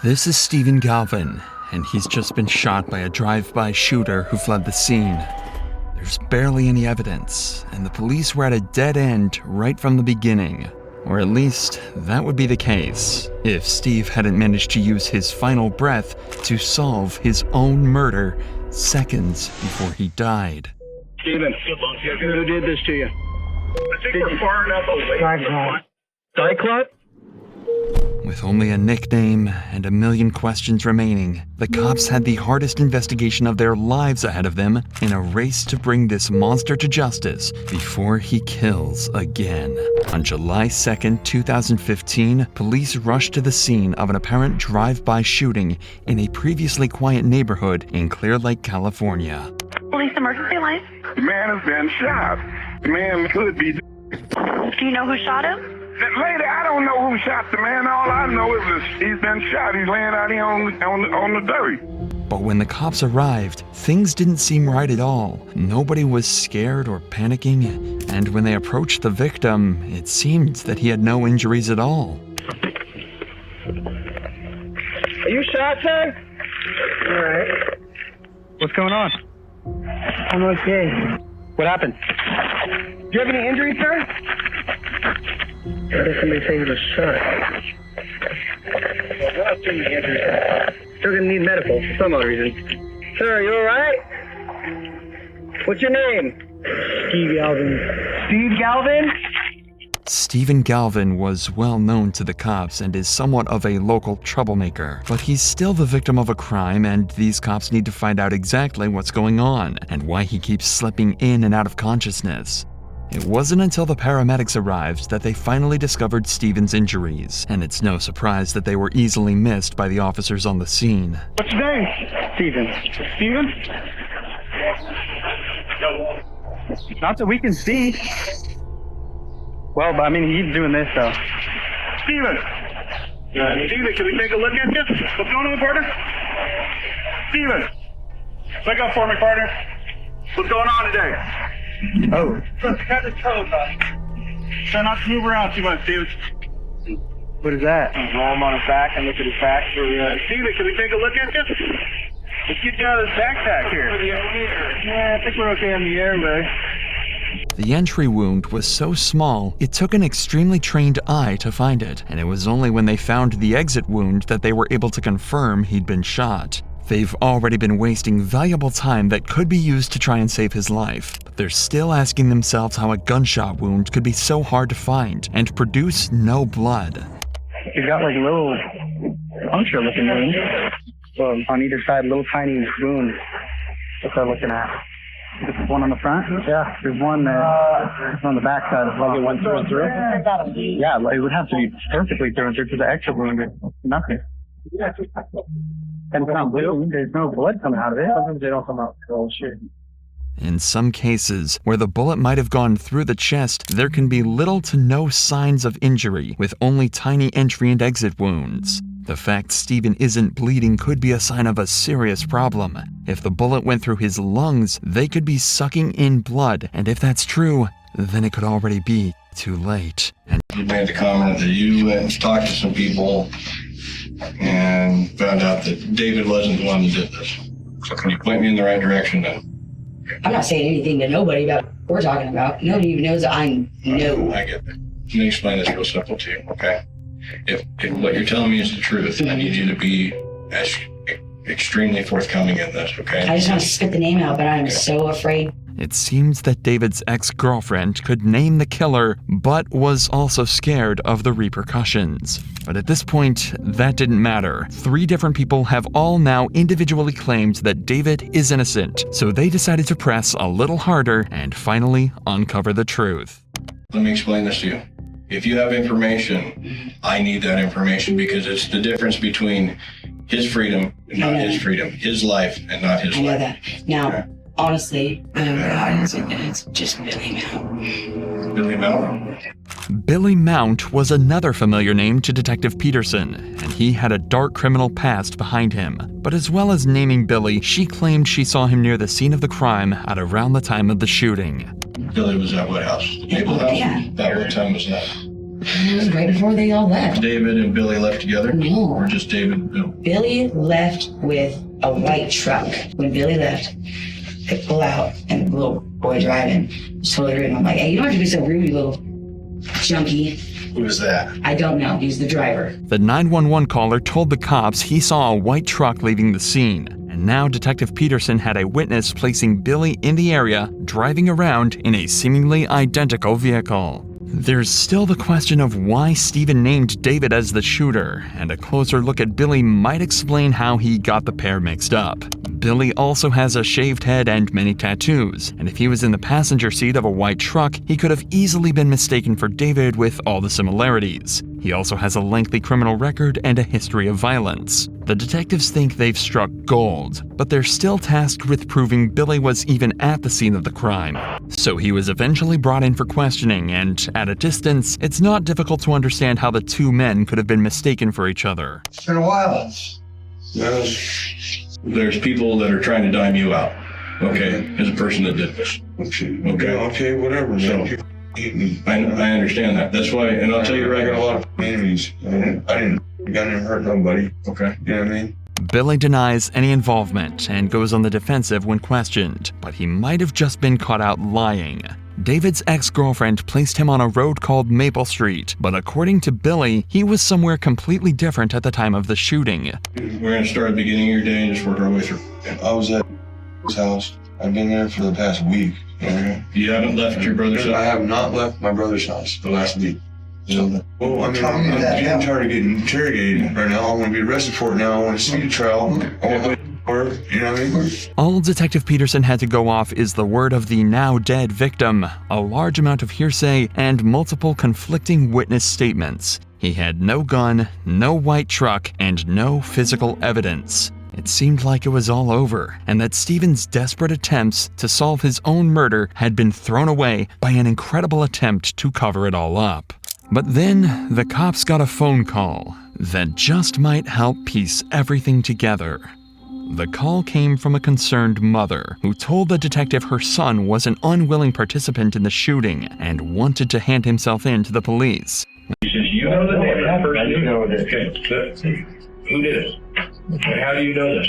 This is Steven Galvin, and he's just been shot by a drive-by shooter who fled the scene. There's barely any evidence, and the police were at a dead end right from the beginning. Or at least, that would be the case, if Steve hadn't managed to use his final breath to solve his own murder seconds before he died. Steven, who did this to you? I think we're far enough away. Cyclot? With only a nickname and a million questions remaining, the cops had the hardest investigation of their lives ahead of them in a race to bring this monster to justice before he kills again. On July 2nd, 2015, police rushed to the scene of an apparent drive-by shooting in a previously quiet neighborhood in Clear Lake, California. Police emergency line? The man has been shot. The man could be. Do you know who shot him? Lady, I don't know who shot the man. All I know is that he's been shot. He's laying out here on the dirt. But when the cops arrived, things didn't seem right at all. Nobody was scared or panicking, and when they approached the victim, it seemed that he had no injuries at all. Are you shot, sir? All right. What's going on? I'm okay. What happened? Do you have any injuries, sir? I guess somebody say he was shot. Still gonna need medical for some other reason. Sir, are you alright? What's your name? Steve Galvin. Steve Galvin? Steven Galvin was well known to the cops and is somewhat of a local troublemaker, but he's still the victim of a crime, and these cops need to find out exactly what's going on and why he keeps slipping in and out of consciousness. It wasn't until the paramedics arrived that they finally discovered Steven's injuries, and it's no surprise that they were easily missed by the officers on the scene. What's your name? Steven. Steven? Not that we can see. Well, but I mean, he's doing this, so. Steven! Steven, can we take a look at you? What's going on, partner? Steven! Wake up for me, partner. What's going on today? Oh. Just cut the toes off. Try not to move around too much, Steven. What is that? Roll him on his back and look at his back. Steven, can we take a look at you? Let's get you out of this backpack here. Yeah, I think we're okay on the airway. The entry wound was so small, it took an extremely trained eye to find it, and it was only when they found the exit wound that they were able to confirm he'd been shot. They've already been wasting valuable time that could be used to try and save his life, but they're still asking themselves how a gunshot wound could be so hard to find and produce no blood. He's got like a little puncture looking wound. So on either side, little tiny wound. That's what I'm looking at. There's one on the front? Yeah, there's one on the back side as well. Like it went through and through? Yeah, it would have to be perfectly through and through because the extra wound is nothing. And it's not blue. There's no blood coming out of it. Sometimes they don't come out. Oh, shit. In some cases, where the bullet might have gone through the chest, there can be little to no signs of injury, with only tiny entry and exit wounds. The fact Steven isn't bleeding could be a sign of a serious problem. If the bullet went through his lungs, they could be sucking in blood, and if that's true, then it could already be too late. And You made the comment that you went and talked to some people and found out that David wasn't the one that did this. So can you point me in the right direction then? I'm not saying anything to nobody about what we're talking about. Nobody even knows that I know. I get that. Let me explain this real simple to you, okay? If what you're telling me is the truth, I need you to be extremely forthcoming in this, okay? I just want to spit the name out, but I'm so afraid. it seems that David's ex-girlfriend could name the killer, but was also scared of the repercussions. But at this point, that didn't matter. 3 different people have all now individually claimed that David is innocent, so they decided to press a little harder and finally uncover the truth. Let me explain this to you. If you have information, I need that information because it's the difference between his freedom and not his freedom, his life and not his I know life. that. Now, honestly, it's just Billy Mount. Billy Mount? Billy Mount was another familiar name to Detective Peterson, and he had a dark criminal past behind him. But as well as naming Billy, she claimed she saw him near the scene of the crime at around the time of the shooting. Billy was at what house? The Maple House? Yeah. About what time was that? It was right before they all left. David and Billy left together? No. Or just David and Bill? Billy left with a white truck. When Billy left, they pull out, and the little boy driving was totally rude. I'm like, hey, you don't have to be so rude, you little junkie. Who was that? I don't know. He's the driver. The 911 caller told the cops he saw a white truck leaving the scene, and now Detective Peterson had a witness placing Billy in the area, driving around in a seemingly identical vehicle. There's still the question of why Steven named David as the shooter, and a closer look at Billy might explain how he got the pair mixed up. Billy also has a shaved head and many tattoos, and if he was in the passenger seat of a white truck, he could have easily been mistaken for David with all the similarities. He also has a lengthy criminal record and a history of violence. The detectives think they've struck gold, but they're still tasked with proving Billy was even at the scene of the crime. So he was eventually brought in for questioning, and at a distance, it's not difficult to understand how the two men could have been mistaken for each other. It's been a while. Well, there's people that are trying to dime you out, okay, as a person that did this. Okay, whatever, man. I understand that. That's why, and I'll tell you right I got a now. lot of enemies. I didn't hurt nobody. Okay. You know what I mean? Billy denies any involvement and goes on the defensive when questioned, but he might have just been caught out lying. David's ex-girlfriend placed him on a road called Maple Street, but according to Billy, he was somewhere completely different at the time of the shooting. We're going to start at the beginning of your day and just work our way through. I was at his house. I've been there for the past week. Okay. You haven't left your brother's I house? have not left my brother's house the last week. So, Well, I mean, I'm getting tired of getting interrogated right now. I want to be arrested for it now. I want to see the trial. I want to work. You know what I mean? All Detective Peterson had to go off is the word of the now dead victim, a large amount of hearsay, and multiple conflicting witness statements. He had no gun, no white truck, and no physical evidence. It seemed like it was all over, and that Steven's desperate attempts to solve his own murder had been thrown away by an incredible attempt to cover it all up. But then, the cops got a phone call that just might help piece everything together. The call came from a concerned mother who told the detective her son was an unwilling participant in the shooting and wanted to hand himself in to the police. he says, you know the name of that person? I do know this. Okay, good. Who did it? Okay, how do you know this?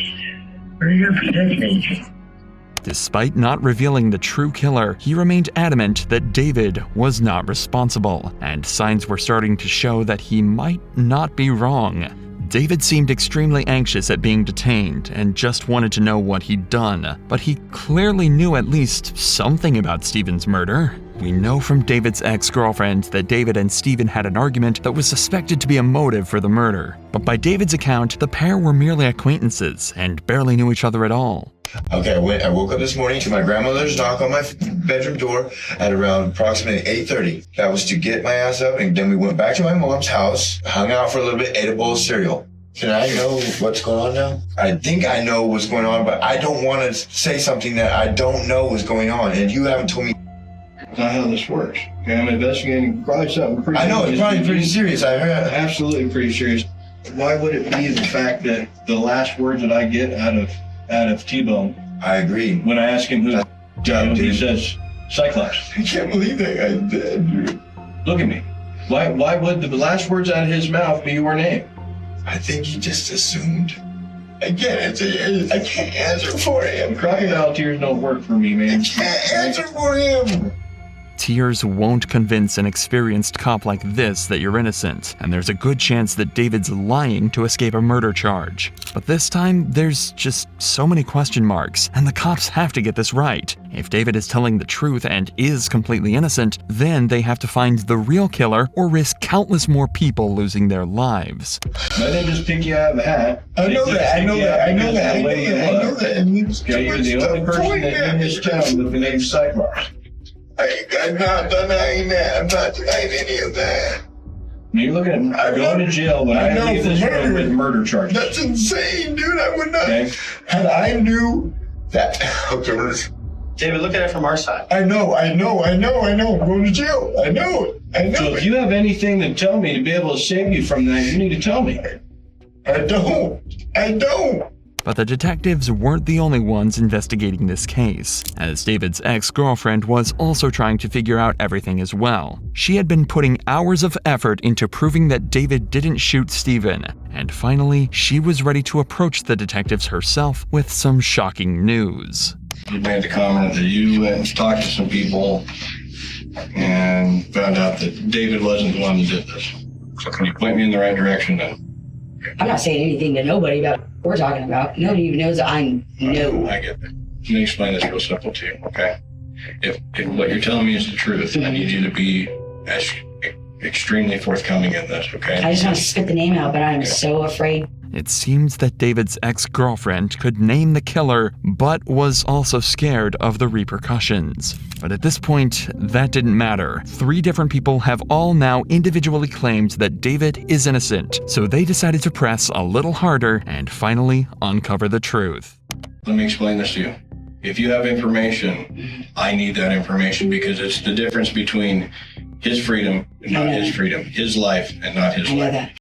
Despite not revealing the true killer, he remained adamant that David was not responsible, and signs were starting to show that he might not be wrong. David seemed extremely anxious at being detained and just wanted to know what he'd done, but he clearly knew at least something about Steven's murder. We know from David's ex-girlfriend that David and Steven had an argument that was suspected to be a motive for the murder, but by David's account, the pair were merely acquaintances and barely knew each other at all. Okay, I woke up this morning to my grandmother's knock on my bedroom door at around approximately 8:30. That was to get my ass up, and then we went back to my mom's house, hung out for a little bit, ate a bowl of cereal. Can I know what's going on now? I think I know what's going on, but I don't want to say something that I don't know is going on, and you haven't told me. That's not how this works. Okay, I'm investigating probably something pretty I know, it's probably pretty serious. I heard. Absolutely pretty serious. Why would it be the fact that the last words that I get out of T-Bone, I agree. when I ask him who he says Cyclops. I can't believe that guy did, dude. Look at me. Why would the last words out of his mouth be your name? I think he just assumed. I can't answer for him. Crocodile tears don't work for me, man. I can't answer for him. Tears won't convince an experienced cop like this that you're innocent, and there's a good chance that David's lying to escape a murder charge. But this time, there's just so many question marks, and the cops have to get this right. If David is telling the truth and is completely innocent, then they have to find the real killer or risk countless more people losing their lives. I didn't just pick you out of a hat. I know that. And okay, you're the only person in this town with the name Cyclops. I'm not denying that. I'm not denying any of that. You're looking at going to jail when I leave this room with murder charges. That's insane, dude. I would not. Okay. Had I knew that. Okay, David, look at it from our side. I know. I'm going to jail. I know it. So if you have anything to tell me to be able to save you from that, you need to tell me. I don't. But the detectives weren't the only ones investigating this case, as David's ex-girlfriend was also trying to figure out everything as well. She had been putting hours of effort into proving that David didn't shoot Stephen, and finally, she was ready to approach the detectives herself with some shocking news. You made the comment that you went and talked to some people and found out that David wasn't the one that did this. So can you point me in the right direction then? I'm not saying anything to nobody about what we're talking about. Nobody even knows that I know. I get that. Let me explain this real simple to you, okay? If what you're telling me is the truth, I need you to be extremely forthcoming in this, okay? I just want to spit the name out, but I'm so afraid. It seems that David's ex-girlfriend could name the killer, but was also scared of the repercussions. But at this point, that didn't matter. 3 different people have all now individually claimed that David is innocent, so they decided to press a little harder and finally uncover the truth. Let me explain this to you. If you have information, I need that information because it's the difference between his freedom and not his freedom, his life and not his I know life. that.